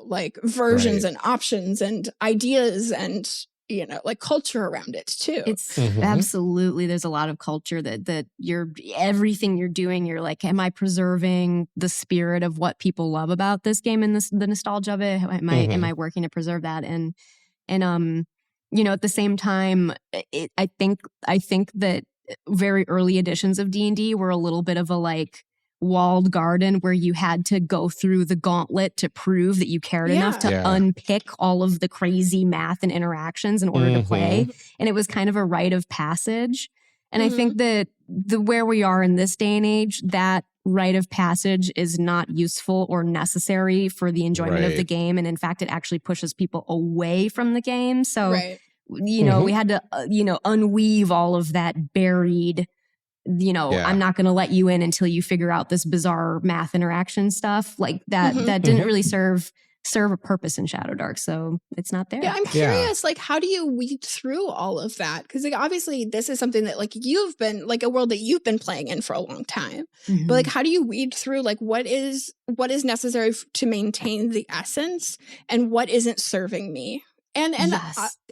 like versions and options and ideas and like culture around it too. It's absolutely, there's a lot of culture that everything you're doing, you're like, am I preserving the spirit of what people love about this game and the nostalgia of it? Am I working to preserve that? And at the same time, I think that very early editions of D&D were a little bit of a like walled garden where you had to go through the gauntlet to prove that you cared enough to unpick all of the crazy math and interactions in order to play. And it was kind of a rite of passage. And I think that where we are in this day and age, that rite of passage is not useful or necessary for the enjoyment of the game. And in fact, it actually pushes people away from the game. So, we had to, unweave all of that buried I'm not going to let you in until you figure out this bizarre math interaction stuff like that. That didn't really serve a purpose in Shadowdark, so it's not there. Yeah, I'm curious, like, how do you weed through all of that? Because like, obviously, this is something that like you've been like a world that you've been playing in for a long time. But like, how do you weed through like what is necessary to maintain the essence and what isn't serving me? And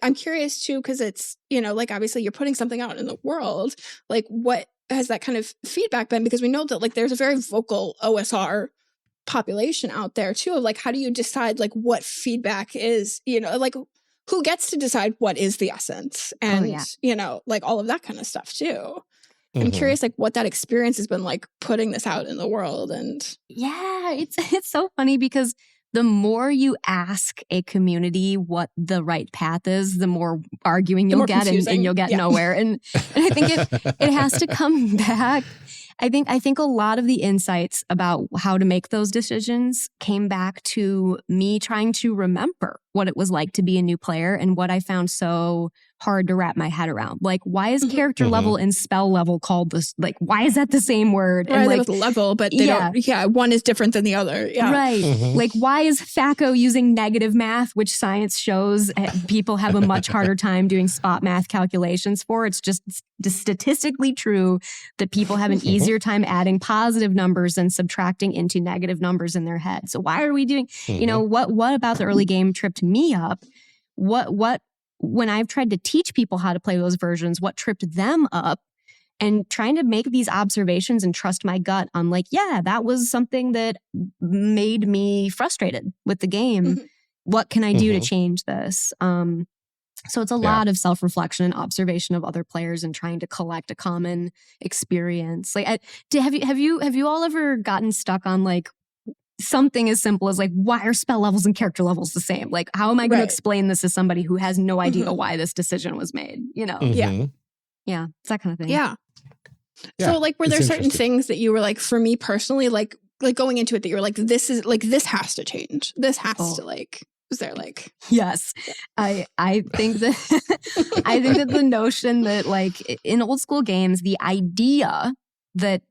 I'm curious too, because it's like obviously you're putting something out in the world. Like, what has that kind of feedback been? Because we know that like there's a very vocal OSR population out there too, of like, how do you decide like what feedback is, like who gets to decide what is the essence and like all of that kind of stuff too. I'm curious like what that experience has been like putting this out in the world. And it's so funny because the more you ask a community what the right path is, the more arguing you'll get and you'll get nowhere. And I think it has to come back. I think a lot of the insights about how to make those decisions came back to me trying to remember what it was like to be a new player and what I found so hard to wrap my head around. Like, why is character level and spell level called this? Like, why is that the same word? Right, And they like, both level, but they don't. Yeah, one is different than the other. Yeah, right. Like, why is FACO using negative math, which science shows people have a much harder time doing spot math calculations for? It's just statistically true that people have an easier time adding positive numbers than subtracting into negative numbers in their head. So why are we doing, you know, what about the early game tripped me up? What, when I've tried to teach people how to play those versions, what tripped them up? And trying to make these observations and trust my gut on like, yeah, that was something that made me frustrated with the game. What can I do to change this? So it's a lot of self-reflection and observation of other players and trying to collect a common experience. Like, have you all ever gotten stuck on like something as simple as like, why are spell levels and character levels the same? Like, how am I going to explain this to somebody who has no idea why this decision was made? You know? Yeah, it's that kind of thing. Yeah. So like, were there certain things that you were like, for me personally, like going into it that you were like, this has to change. This has to like, was there like? Yes. I think that, I think that the notion that like in old school games, the idea that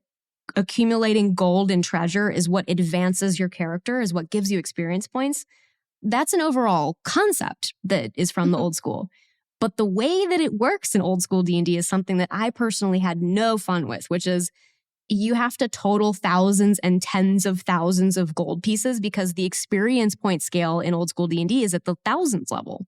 accumulating gold and treasure is what advances your character, is what gives you experience points. That's an overall concept that is from the old school. But the way that it works in old school D&D is something that I personally had no fun with, which is you have to total thousands and tens of thousands of gold pieces because the experience point scale in old school D&D is at the thousands level.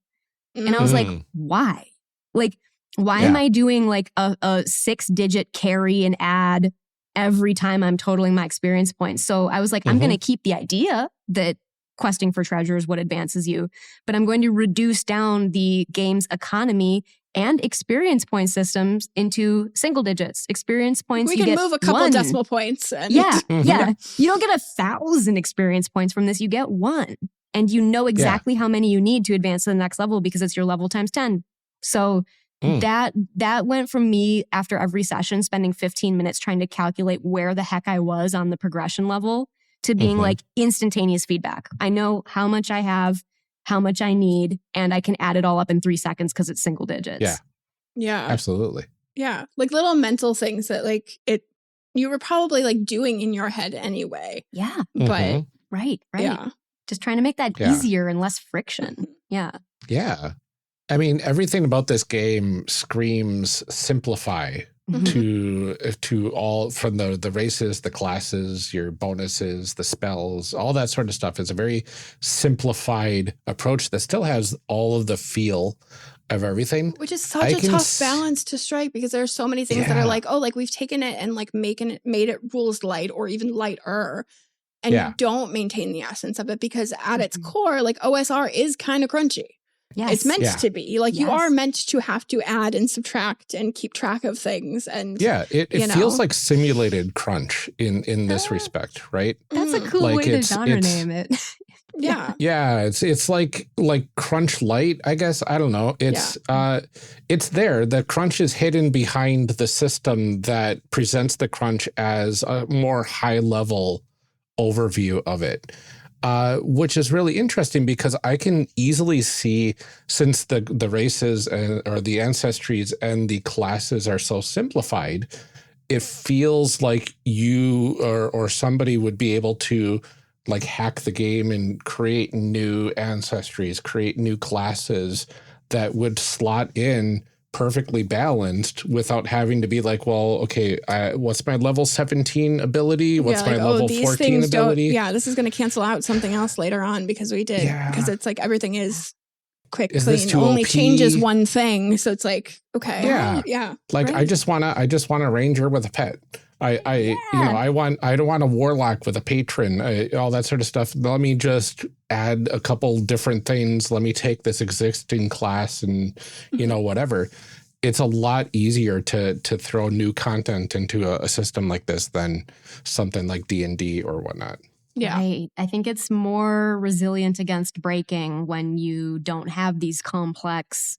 And I was like, why? Like, why am I doing like a 6-digit carry and add every time I'm totaling my experience points? So I was like, I'm going to keep the idea that questing for treasure is what advances you, but I'm going to reduce down the game's economy and experience point systems into single digits. Experience points, we can move a couple decimal points. And You don't get 1,000 experience points from this. You get 1. And you know exactly how many you need to advance to the next level because it's your level times 10. So that went from me after every session spending 15 minutes trying to calculate where the heck I was on the progression level to being like instantaneous feedback. I know how much I have, how much I need, and I can add it all up in 3 seconds because it's single digits. Yeah. Absolutely. Yeah. Like little mental things that like you were probably like doing in your head anyway. Yeah. But right. Yeah. Just trying to make that easier and less friction. Yeah. Yeah. I mean, everything about this game screams simplify to all, from the races, the classes, your bonuses, the spells, all that sort of stuff. Is a very simplified approach that still has all of the feel of everything. Which is such a tough balance to strike because there are so many things that are like, oh, like we've taken it and like made it rules light or even lighter. And you don't maintain the essence of it because at its core, like OSR is kind of crunchy. Yes. It's meant to be. Like you are meant to have to add and subtract and keep track of things. And it feels like simulated crunch in this respect, right? That's a cool way to genre name it. Yeah. Yeah, it's like crunch light, I guess. I don't know. It's there. The crunch is hidden behind the system that presents the crunch as a more high level overview of it. Which is really interesting because I can easily see, since the races or the ancestries and the classes are so simplified, it feels like you or somebody would be able to like hack the game and create new ancestries, create new classes that would slot in perfectly balanced without having to be like, well, okay, what's my level 17 ability? What's my level 14 ability? This is going to cancel out something else later on because we did. Because it's like everything is quick, clean, only OP? Changes one thing. So it's like, okay. Yeah. Like I just want a ranger with a pet. I don't want a warlock with a patron, all that sort of stuff. Let me just add a couple different things. Let me take this existing class and, whatever. It's a lot easier to throw new content into a system like this than something like D&D or whatnot. Yeah. Right. I think it's more resilient against breaking when you don't have these complex,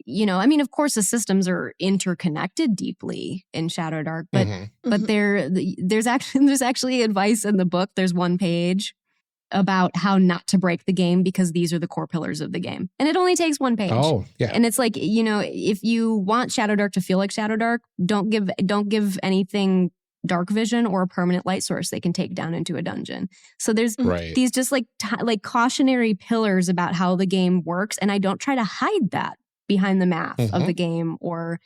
of course the systems are interconnected deeply in Shadowdark, but there's actually advice in the book. There's one page about how not to break the game because these are the core pillars of the game. And it only takes 1 page. Oh, yeah. And it's like, you know, if you want Shadowdark to feel like Shadowdark, don't give anything dark vision or a permanent light source they can take down into a dungeon. So there's these just like cautionary pillars about how the game works. And I don't try to hide that behind the math of the game or,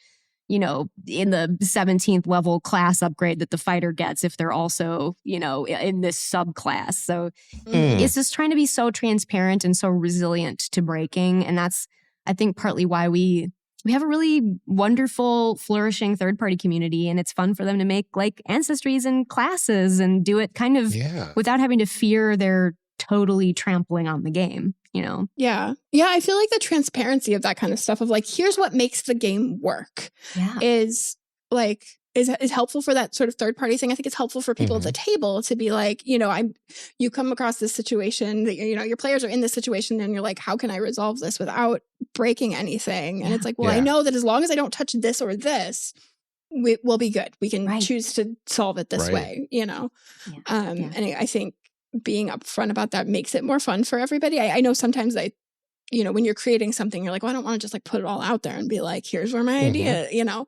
you know, in the 17th level class upgrade that the fighter gets if they're also, you know, in this subclass. So it's just trying to be so transparent and so resilient to breaking. And that's, I think, partly why we have a really wonderful, flourishing third-party community, and it's fun for them to make like ancestries and classes and do it kind of without having to fear they're totally trampling on the game, you know? Yeah. Yeah, I feel like the transparency of that kind of stuff of like, here's what makes the game work is like, is helpful for that sort of third party thing. I think it's helpful for people at the table to be like, you know, you come across this situation that, you know, your players are in this situation and you're like, how can I resolve this without breaking anything? And it's like, well, I know that as long as I don't touch this or this, we'll be good. We can choose to solve it this way, you know? And I think being upfront about that makes it more fun for everybody. I know sometimes you know, when you're creating something, you're like, well, I don't want to just like put it all out there and be like, here's where my idea, you know?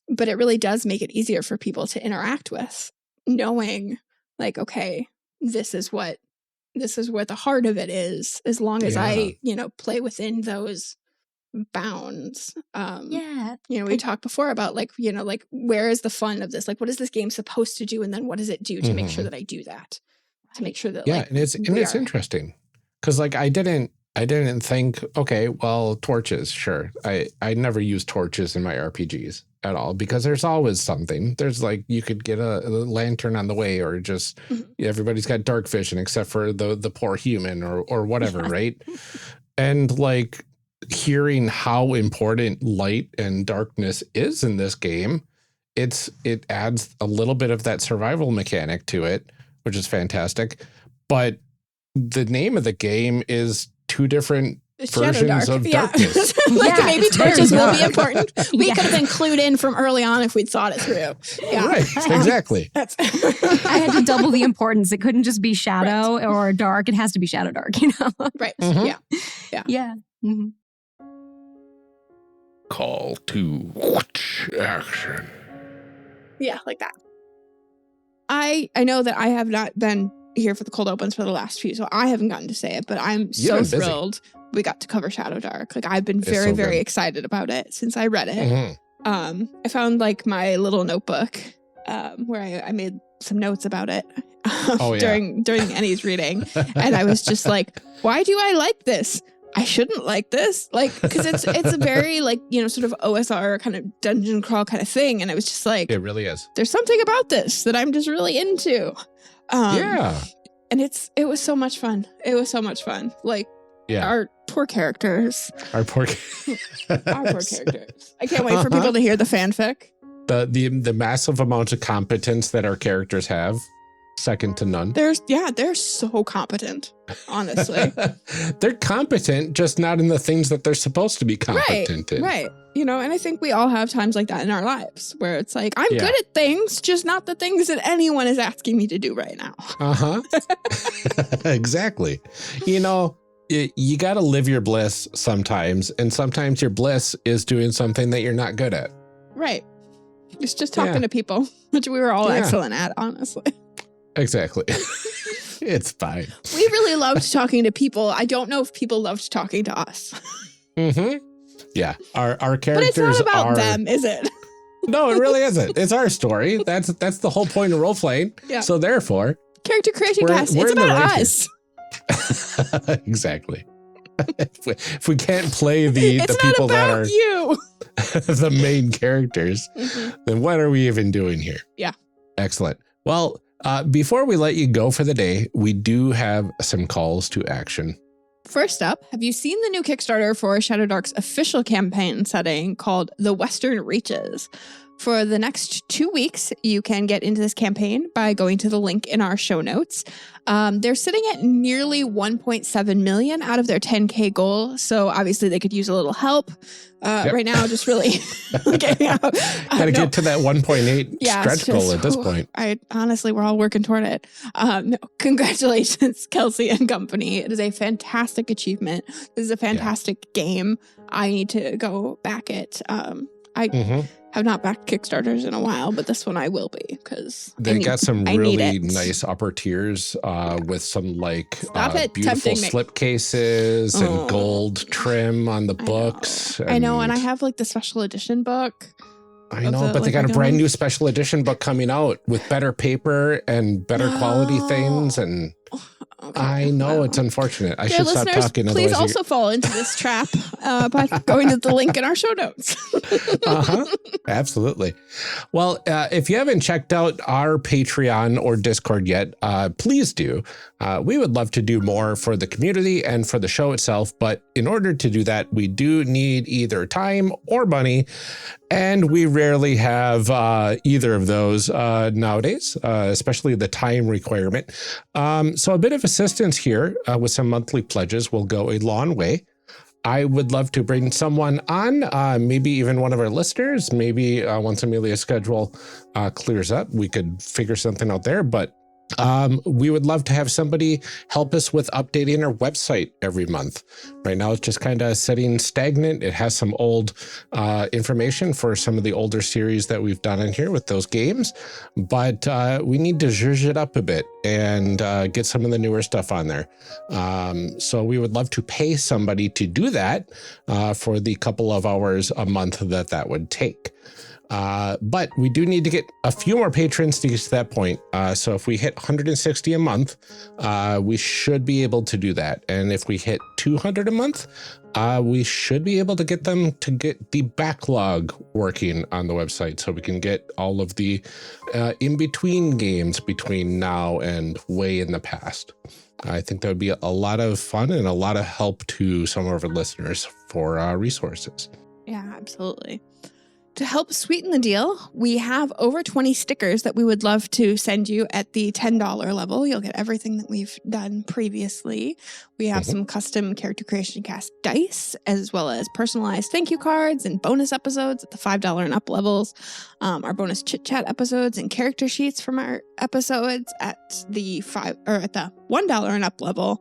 But it really does make it easier for people to interact with, knowing like, okay, this is what the heart of it is, as long as I, you know, play within those bounds. You know, we talked before about like, you know, like where is the fun of this? Like, what is this game supposed to do? And then what does it do to make sure that I do that? To make sure that like, and it's interesting because like I didn't think, okay, well, torches, sure. I never use torches in my RPGs at all because there's always something. There's like, you could get a lantern on the way or just everybody's got dark vision except for the poor human or whatever, right? And like hearing how important light and darkness is in this game, it adds a little bit of that survival mechanic to it, which is fantastic. But the name of the game is 2 different versions of darkness. Like maybe torches will be important. We could have been clued in from early on if we'd thought it through. Right, exactly. I had to double the importance. It couldn't just be shadow or dark. It has to be Shadowdark, you know? Right. Yeah. Call to action. Yeah, like that. I know that I have not been here for the cold opens for the last few, so I haven't gotten to say it, but I'm so thrilled we got to cover Shadowdark. Like I've been very, very excited about it since I read it. I found like my little notebook where I made some notes about it during Annie's reading, and I was just like, why do I like this? I shouldn't like this, like, because it's a very like, you know, sort of OSR kind of dungeon crawl kind of thing, and it was just like, it really is. There's something about this that I'm just really into. And it was so much fun. It was so much fun. Like, our poor characters. Our poor characters. I can't wait for people to hear the fanfic. The massive amount of competence that our characters have. Second to none. They're so competent, honestly. They're competent, just not in the things that they're supposed to be competent in. Right. You know, and I think we all have times like that in our lives where it's like, I'm good at things, just not the things that anyone is asking me to do right now. Exactly. You know, you got to live your bliss sometimes, and sometimes your bliss is doing something that you're not good at. Right. It's just talking to people, which we were all excellent at, honestly. Exactly. It's fine. We really loved talking to people. I don't know if people loved talking to us. Yeah. Our characters are... But it's not about them, is it? No, it really isn't. It's our story. That's the whole point of role playing. Yeah. So therefore... Character creation cast. It's about us. Exactly. If we can't play the people that are you. The main characters, then what are we even doing here? Yeah. Excellent. Well, before we let you go for the day, we do have some calls to action. First up, have you seen the new Kickstarter for Shadowdark's official campaign setting called The Western Reaches? For the next 2 weeks, you can get into this campaign by going to the link in our show notes. They're sitting at nearly 1.7 million out of their 10K goal. So obviously they could use a little help. Right now, just really getting out. Got to get to that 1.8 stretch goal at this point. Honestly, we're all working toward it. Congratulations, Kelsey and company. It is a fantastic achievement. This is a fantastic game. I need to go back it. I have not backed Kickstarters in a while, but this one I will be because they got some really nice upper tiers with some beautiful slipcases and gold trim on the books. I know, and I have like the special edition book. I know, but they got a brand new special edition book coming out with better paper and better quality things. And I know it's unfortunate. I should stop talking. Please also fall into this trap by going to the link in our show notes. Absolutely. Well, if you haven't checked out our Patreon or Discord yet, please do. We would love to do more for the community and for the show itself. But in order to do that, we do need either time or money. And we rarely have either of those nowadays, especially the time requirement. So a bit of assistance here with some monthly pledges will go a long way. I would love to bring someone on, maybe even one of our listeners. Maybe once Amelia's schedule clears up, we could figure something out there. But we would love to have somebody help us with updating our website every month. Right now, it's just kind of sitting stagnant. It has some old information for some of the older series that we've done in here with those games, but we need to zhuzh it up a bit and get some of the newer stuff on there. So we would love to pay somebody to do that for the couple of hours a month that would take. But we do need to get a few more patrons to get to that point. So if we hit 160 a month, we should be able to do that. And if we hit 200 a month, we should be able to get them to get the backlog working on the website so we can get all of the in-between games between now and way in the past. I think that would be a lot of fun and a lot of help to some of our listeners for resources. Yeah, absolutely. To help sweeten the deal, we have over 20 stickers that we would love to send you at the $10 level. You'll get everything that we've done previously. We have some custom Character Creation Cast dice, as well as personalized thank you cards and bonus episodes at the $5 and up levels. Our bonus chit chat episodes and character sheets from our episodes at the $1 and up level.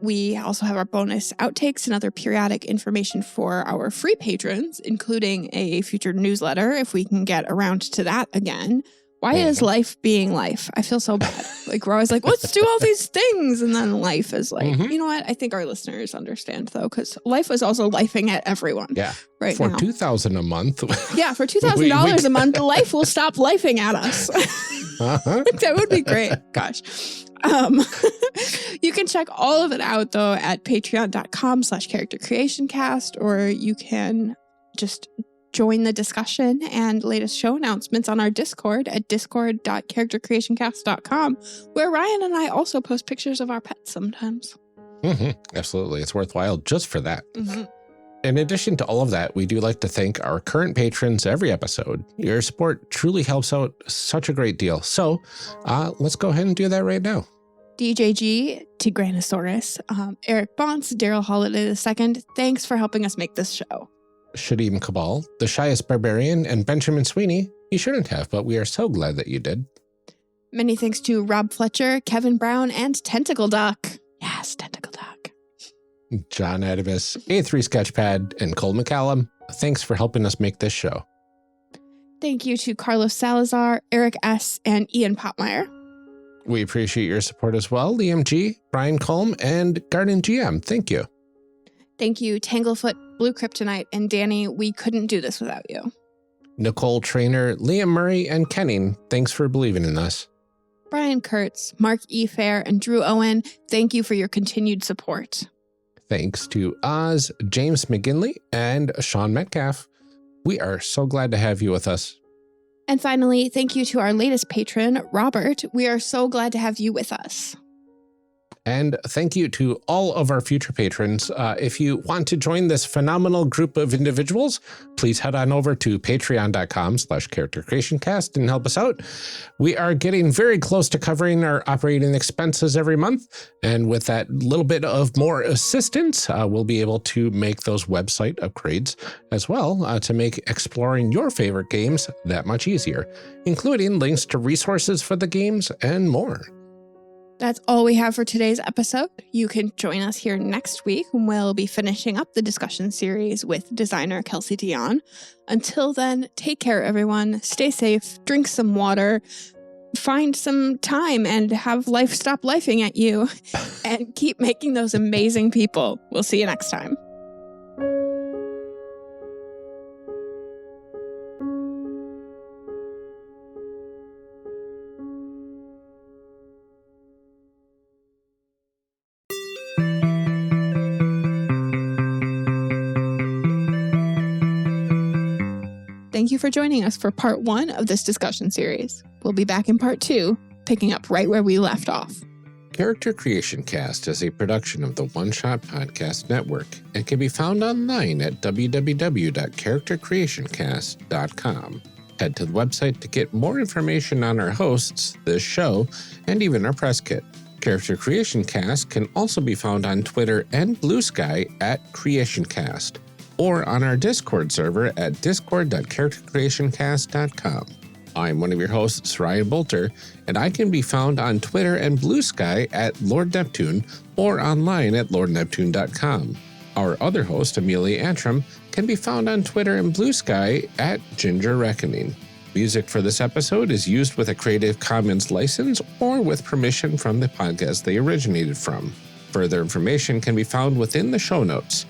We also have our bonus outtakes and other periodic information for our free patrons, including a future newsletter if we can get around to that again. Why is life being life? I feel so bad. Like we're always like, let's do all these things. And then life is like, you know what? I think our listeners understand though, because life is also lifing at everyone. Yeah. Right for now. $2,000 a month. Yeah. For $2,000 a month, life will stop lifing at us. That would be great. Gosh. You can check all of it out though at patreon.com/charactercreationcast, or you can just join the discussion and latest show announcements on our Discord at discord.charactercreationcast.com, where Ryan and I also post pictures of our pets sometimes. Absolutely. It's worthwhile just for that. In addition to all of that, we do like to thank our current patrons every episode. Your support truly helps out such a great deal. So let's go ahead and do that right now. DJG, Tigranosaurus, Eric Bonce, Daryl Holiday II, thanks for helping us make this show. Shadim Cabal, The Shyest Barbarian, and Benjamin Sweeney. You shouldn't have, but we are so glad that you did. Many thanks to Rob Fletcher, Kevin Brown, and Tentacle Duck. Yes, Tentacle Duck. John Adamus, A3 Sketchpad, and Cole McCallum. Thanks for helping us make this show. Thank you to Carlos Salazar, Eric S., and Ian Popmeyer. We appreciate your support as well, Liam G., Brian Colm, and Garden GM. Thank you. Thank you, Tanglefoot, Blue Kryptonite, and Danny. We couldn't do this without you. Nicole Trainer, Liam Murray, and Kenning, thanks for believing in us. Brian Kurtz, Mark E. Fair, and Drew Owen, thank you for your continued support. Thanks to Oz, James McGinley, and Sean Metcalf. We are so glad to have you with us. And finally, thank you to our latest patron, Robert. We are so glad to have you with us. And thank you to all of our future patrons. If you want to join this phenomenal group of individuals, please head on over to patreon.com/charactercreationcast and help us out. We are getting very close to covering our operating expenses every month. And with that little bit of more assistance, we'll be able to make those website upgrades as well to make exploring your favorite games that much easier, including links to resources for the games and more. That's all we have for today's episode. You can join us here next week when we'll be finishing up the discussion series with designer Kelsey Dionne. Until then, take care, everyone. Stay safe, drink some water, find some time and have life stop lifing at you, and keep making those amazing people. We'll see you next time. Thank you for joining us for part 1 of this discussion series. We'll be back in part 2, picking up right where we left off. Character Creation Cast is a production of the One Shot Podcast Network and can be found online at www.charactercreationcast.com. Head to the website to get more information on our hosts, this show, and even our press kit. Character Creation Cast can also be found on Twitter and Blue Sky at CreationCast, or on our Discord server at discord.charactercreationcast.com. I'm one of your hosts, Ryan Bolter, and I can be found on Twitter and Blue Sky at Lord Neptune or online at lordneptune.com. Our other host, Amelia Antrim, can be found on Twitter and Blue Sky at Ginger Reckoning. Music for this episode is used with a Creative Commons license or with permission from the podcast they originated from. Further information can be found within the show notes.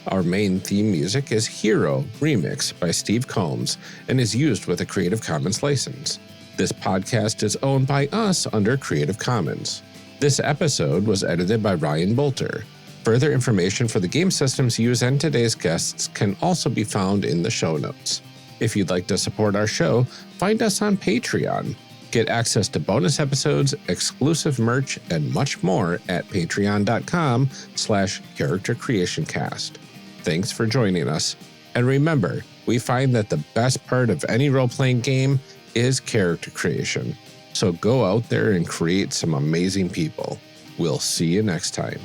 Our main theme music is Hero Remix by Steve Combs and is used with a Creative Commons license. This podcast is owned by us under Creative Commons. This episode was edited by Ryan Bolter. Further information for the game systems used and today's guests can also be found in the show notes. If you'd like to support our show, find us on Patreon. Get access to bonus episodes, exclusive merch, and much more at patreon.com/charactercreationcast. Thanks for joining us. And remember, we find that the best part of any role-playing game is character creation. So go out there and create some amazing people. We'll see you next time.